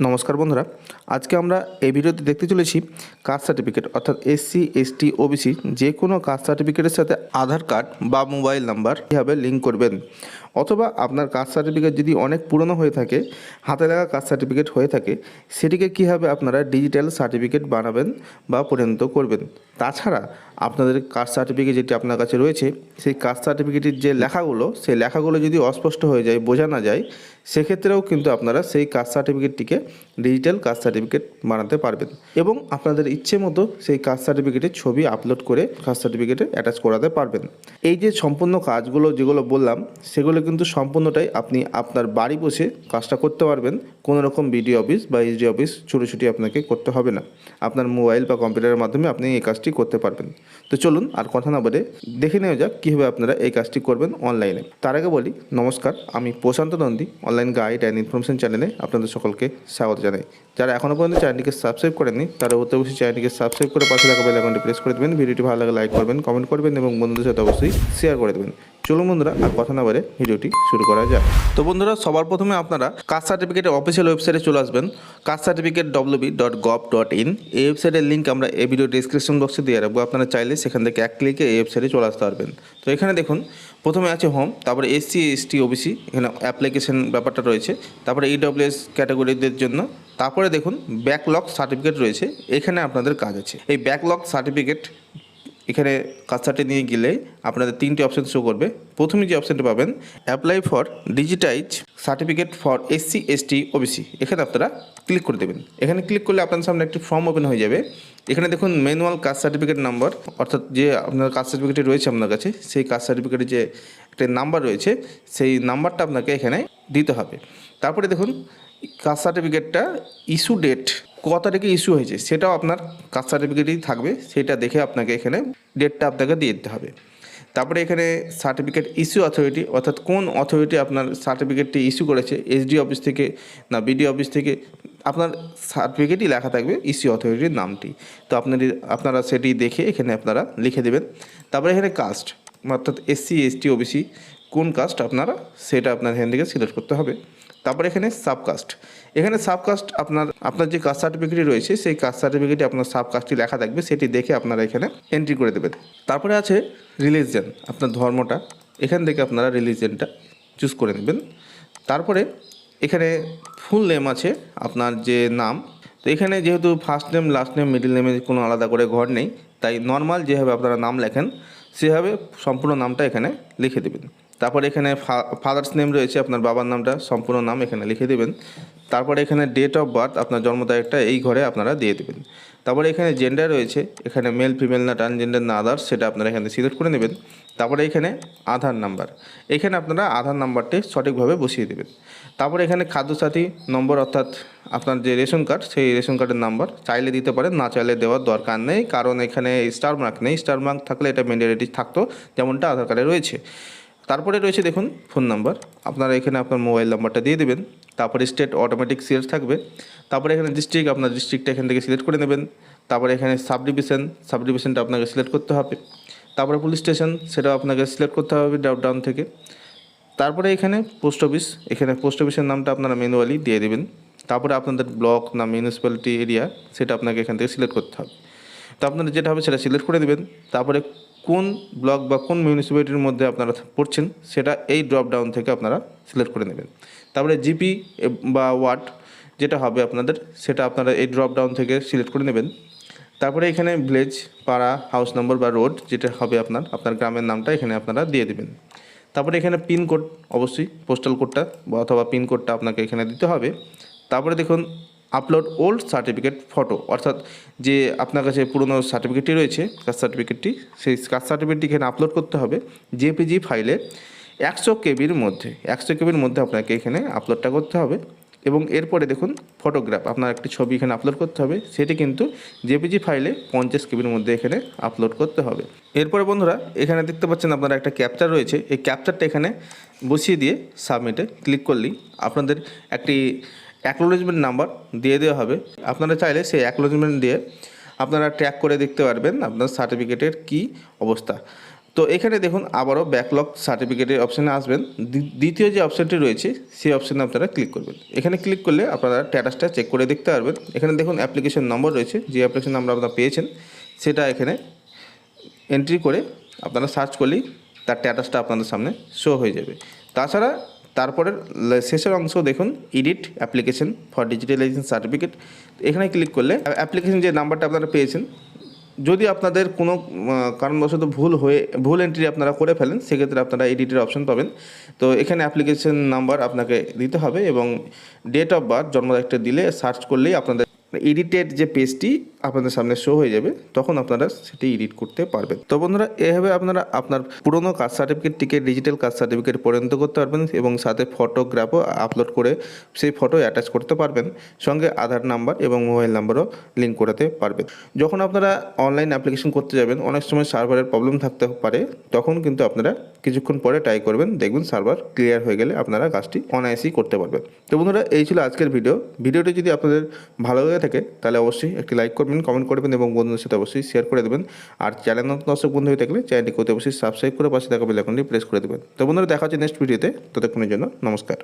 নমস্কার বন্ধুরা, আজকে আমরা এই ভিডিওতে দেখতে চলেছি কাস্ট সার্টিফিকেট অর্থাৎ এসসি এসটি ওবিসি যে কোনো কাস্ট সার্টিফিকেটের সাথে আধার কার্ড বা মোবাইল নাম্বার কীভাবে লিঙ্ক করবেন, অথবা আপনার কাস্ট সার্টিফিকেট যদি অনেক পুরনো হয়ে থাকে, হাতে লাগা কাস্ট সার্টিফিকেট হয়ে থাকে, সেটিকে কীভাবে আপনারা ডিজিটাল সার্টিফিকেট বানাবেন বা পরিণত করবেন। তাছাড়া আপনাদের কাস্ট সার্টিফিকেট যেটি আপনার কাছে রয়েছে, সেই কাস্ট সার্টিফিকেটের যে লেখাগুলো, সেই লেখাগুলো যদি অস্পষ্ট হয়ে যায়, বোঝা না যায়, সেক্ষেত্রেও কিন্তু আপনারা সেই কাস্ট সার্টিফিকেটটিকে ডিজিটাল কাস্ট সার্টিফিকেট বানাতে পারবেন এবং আপনাদের ইচ্ছে মতো সেই কাস্ট সার্টিফিকেটের ছবি আপলোড করে কাস্ট সার্টিফিকেটে অ্যাটাচ করাতে পারবেন। এই যে সম্পূর্ণ কাজগুলো যেগুলো বললাম, সেগুলো কিন্তু সম্পূর্ণটাই আপনি আপনার বাড়ি বসে কাজটা করতে পারবেন। কোনো রকম বিডিও অফিস বা এসডি অফিস ছুটি আপনাকে করতে হবে না। আপনার মোবাইল বা কম্পিউটারের মাধ্যমে আপনি এই কাজটি করতে পারবেন। তো চলুন আর কথা না বলে দেখে নেওয়া যাক কীভাবে আপনারা এই কাজটি করবেন অনলাইনে। তার আগে বলি, নমস্কার, আমি Prashant Nandi, online guide and information চ্যানেলে আপনাদের সকলকে স্বাগত জানাই। যারা এখনও পর্যন্ত চ্যানেলটিকে সাবস্ক্রাইব করেননি, তারা অতি অবশ্যই চ্যানেলটিকে সাবস্ক্রাইব করে পাশে থাকা বেল আইকনটি প্রেস করে দেবেন। ভিডিওটি ভালো লাগে লাইক করবেন, কমেন্ট করবেন এবং বন্ধুদের সাথে অবশ্যই শেয়ার করে দেবেন। চলুন বন্ধুরা, আর কথা না বলে ভিডিওটি শুরু করা যাক। তো বন্ধুরা, সবার প্রথমে আপনারা কাস্ট সার্টিফিকেটের অফিসিয়াল ওয়েবসাইটে চলে আসবেন, castcertificate.wb.gov.in। এই ওয়েবসাইটের লিঙ্ক আমরা এই ভিডিও ডিসক্রিপশন বক্সে দিয়ে রাখবো। আপনারা চাইলে সেখান থেকে এক ক্লিকে এই ওয়েবসাইটে চলে আসতে পারবেন। তো এখানে দেখুন, প্রথমে আছে হোম, তারপরে এসসি এসটি ওবিসি, এখানে অ্যাপ্লিকেশন ব্যাপারটা রয়েছে, তারপরে ইডব্লিউএস ক্যাটাগরিদের জন্য, তারপরে দেখুন ব্যাকলগ সার্টিফিকেট রয়েছে। এখানে আপনাদের কাজ আছে এই ব্যাকলগ সার্টিফিকেট। এখানে কাজটাতে নিয়ে গেলে আপনাদের তিনটি অপশান শো করবে। প্রথমে যে অপশানটি পাবেন, apply for digitise certificate for SC ST OBC, এখানে আপনারা ক্লিক করে দেবেন। এখানে ক্লিক করলে আপনার সামনে একটি ফর্ম ওপেন হয়ে যাবে। এখানে দেখুন ম্যানুয়াল কাস্ট সার্টিফিকেট নাম্বার, অর্থাৎ যে আপনার কাস্ট সার্টিফিকেট রয়েছে আপনার কাছে, সেই কাস্ট সার্টিফিকেটের যে একটা নাম্বার রয়েছে, সেই নাম্বারটা আপনাকে এখানে দিতে হবে। তারপরে দেখুন কাস্ট সার্টিফিকেটটা ইস্যু ডেট, কত তারিখে ইস্যু হয়েছে সেটাও আপনার কাস্ট সার্টিফিকেটেই থাকবে। সেটা দেখে আপনাকে এখানে ডেটটা আপনাকে দিয়ে দিতে হবে। তারপরে এখানে সার্টিফিকেট ইস্যু অথরিটি, অর্থাৎ কোন অথরিটি আপনার সার্টিফিকেটটি ইস্যু করেছে, এসডি অফিস থেকে না বিডিও অফিস থেকে, আপনার সার্টিফিকেটই লেখা থাকবে ইস্যু অথরিটির নামটি। তো আপনারা সেটি দেখে এখানে আপনারা লিখে দেবেন। তারপরে এখানে কাস্ট, অর্থাৎ এসসি এসটি ওবিসি কোন কাস্ট আপনারা, সেটা আপনার এখান থেকে সিলেক্ট করতে হবে। তারপরে এখানে সাবকাস্ট, এখানে সাবকাস্ট আপনার যে কাস্ট সার্টিফিকেটই রয়েছে, সেই কাস্ট সার্টিফিকেটে আপনার সাবকাস্টটি লেখা থাকবে, সেটি দেখে আপনারা এখানে এন্ট্রি করে দেবেন। তারপরে আছে রিলিজিয়ন, আপনার ধর্মটা, এখান থেকে আপনারা রিলিজিয়নটা চুজ করে নেবেন। তারপরে এখানে ফুল নেম আছে আপনার যে নাম। তো এখানে যেহেতু first name last name middle নেমে কোনো আলাদা করে ঘর নেই, তাই নর্মাল যেভাবে আপনারা নাম লেখেন সেভাবে সম্পূর্ণ নামটা এখানে লিখে দেবেন। তারপরে এখানে ফাদার্স নেম রয়েছে, আপনার বাবার নামটা সম্পূর্ণ নাম এখানে লিখে দেবেন। তারপরে এখানে ডেট অফ বার্থ, আপনার জন্ম তারিখটা এই ঘরে আপনারা দিয়ে দেবেন। তারপরে এখানে জেন্ডার রয়েছে, এখানে মেল ফিমেল না ট্রান্সজেন্ডার না আদার্স, সেটা আপনারা এখানে সিলেক্ট করে নেবেন। তারপরে এখানে আধার নাম্বার, এখানে আপনারা আধার নাম্বারটি সঠিকভাবে বসিয়ে দেবেন। তারপরে এখানে খাদ্যসাথী নম্বর, অর্থাৎ আপনার যে রেশন কার্ড, সেই রেশন কার্ডের নাম্বার চাইলে দিতে পারেন, না চাইলে দেওয়ার দরকার নেই, কারণ এখানে স্টার মার্ক নেই। স্টার মার্ক থাকলে এটা ম্যান্ডেটরি থাকতো, যেমনটা আধার কার্ডে রয়েছে। তারপরে রয়েছে দেখুন ফোন নাম্বার, আপনারা এখানে আপনার মোবাইল নাম্বারটা দিয়ে দেবেন। তারপরে স্টেট অটোমেটিক সিলেক্ট থাকবে। তারপরে এখানে ডিস্ট্রিক্ট, আপনার ডিস্ট্রিক্টটা এখান থেকে সিলেক্ট করে নেবেন। তারপরে এখানে সাবডিভিশনটা আপনাকে সিলেক্ট করতে হবে। তারপরে পুলিশ স্টেশন, সেটাও আপনাকে সিলেক্ট করতে হবে ড্রপ ডাউন থেকে। তারপরে এখানে পোস্ট অফিস, এখানে পোস্ট অফিসের নামটা আপনারা ম্যানুয়ালি দিয়ে দেবেন। তারপরে আপনাদের ব্লক না মিউনিসিপ্যালিটি এরিয়া, সেটা আপনাকে এখান থেকে সিলেক্ট করতে হবে। তো আপনাদের যেটা হবে সেটা সিলেক্ট করে দেবেন। তারপরে কোন ব্লক বা কোন মিউনিসিপ্যালিটির মধ্যে আপনারা পড়ছেন, সেটা এই ড্রপ ডাউন থেকে আপনারা সিলেক্ট করে নেবেন। তারপরে জিপি বা ওয়ার্ড যেটা হবে আপনাদের, সেটা আপনারা এই ড্রপ ডাউন থেকে সিলেক্ট করে নেবেন। তারপরে এখানে ভিলেজ, পাড়া, হাউস নম্বর বা রোড যেটা হবে আপনার গ্রামের নামটা এখানে আপনারা দিয়ে দেবেন। তারপরে এখানে পিনকোড, অবশ্যই পোস্টাল কোডটা অথবা পিনকোডটা আপনাকে এখানে দিতে হবে। তারপরে দেখুন আপলোড ওল্ড সার্টিফিকেট ফটো, অর্থাৎ যে আপনার কাছে পুরনো সার্টিফিকেটটি রয়েছে কাস্ট সার্টিফিকেটটি, সেই কাস্ট সার্টিফিকেটটি এখানে আপলোড করতে হবে জেপিজি ফাইলে 100 কেবির মধ্যে। 100 কেবির মধ্যে আপনাকে এখানে আপলোডটা করতে হবে। এবং এরপরে দেখুন ফটোগ্রাফ, আপনার একটি ছবি এখানে আপলোড করতে হবে, সেটি কিন্তু জেপিজি ফাইলে 50 কেবির মধ্যে এখানে আপলোড করতে হবে। এরপরে বন্ধুরা এখানে দেখতে পাচ্ছেন আপনারা একটা ক্যাপচার রয়েছে, এই ক্যাপচারটা এখানে বসিয়ে দিয়ে সাবমিটে ক্লিক করলেই আপনাদের একটি অ্যাকনোলেজমেন্ট নাম্বার দিয়ে দেওয়া হবে। আপনারা চাইলে সেই অ্যাকনোলেজমেন্ট দিয়ে আপনারা ট্র্যাক করে দেখতে পারবেন আপনার সার্টিফিকেটের কী অবস্থা। তো এখানে দেখুন আবারও ব্যাকলগ সার্টিফিকেটের অপশানে আসবেন, দ্বিতীয় যে অপশানটি রয়েছে সেই অপশানে আপনারা ক্লিক করবেন। এখানে ক্লিক করলে আপনারা স্ট্যাটাসটা চেক করে দেখতে পারবেন। এখানে দেখুন অ্যাপ্লিকেশন নম্বর রয়েছে, যে অ্যাপ্লিকেশন নাম্বার আপনারা পেয়েছেন সেটা এখানে এন্ট্রি করে আপনারা সার্চ করলেই তার স্ট্যাটাসটা আপনাদের সামনে শো হয়ে যাবে। তাছাড়া তারপরের শেষের অংশ দেখুন edit application for digitalization certificate, এখানে ক্লিক করলে অ্যাপ্লিকেশন যে নাম্বারটা আপনারা পেয়েছেন, যদি আপনাদের কোনো কারণবশত ভুল এন্ট্রি আপনারা করে ফেলেন সেক্ষেত্রে আপনারা এডিটের অপশন পাবেন। তো এখানে অ্যাপ্লিকেশন নাম্বার আপনাকে দিতে হবে এবং ডেট অফ বার্থ জন্ম তারিখটা দিলে সার্চ করলেই আপনাদের এডিটেড যে পেজটি আপনাদের সামনে শো হয়ে যাবে, তখন আপনারা সেটি এডিট করতে পারবেন। তো বন্ধুরা, এভাবে আপনারা আপনার পুরনো কাস্ট সার্টিফিকেটটিকে ডিজিটাল কাস্ট সার্টিফিকেট পরিণত করতে পারবেন এবং সাথে ফটোগ্রাফও আপলোড করে সেই ফটো অ্যাটাচ করতে পারবেন, সঙ্গে আধার নাম্বার এবং মোবাইল নাম্বারও লিঙ্ক করাতে পারবেন। যখন আপনারা অনলাইন অ্যাপ্লিকেশন করতে যাবেন অনেক সময় সার্ভারের প্রবলেম থাকতে পারে, তখন কিন্তু আপনারা কিছুক্ষণ পরে ট্রাই করবেন, দেখবেন সার্ভার ক্লিয়ার হয়ে গেলে আপনারা কাজটি অনায়াসেই করতে পারবেন। তো বন্ধুরা, এই ছিল আজকের ভিডিওটি যদি আপনাদের ভালো লেগে থাকে তাহলে অবশ্যই একটি লাইক করবেন, কমেন্ট করবেন এবং বন্ধুদের সাথে অবশ্যই শেয়ার করে দেবেন। আর চ্যানেল নতুন দর্শক বন্ধু হয়ে থাকলে চ্যানেলটিকে অবশ্যই সাবস্ক্রাইব করে পাশে থাকা বেল আইকনটি প্রেস করে দেবেন। তো বন্ধুরা, দেখা হচ্ছে নেক্সট ভিডিওতে, ততক্ষণের জন্য নমস্কার।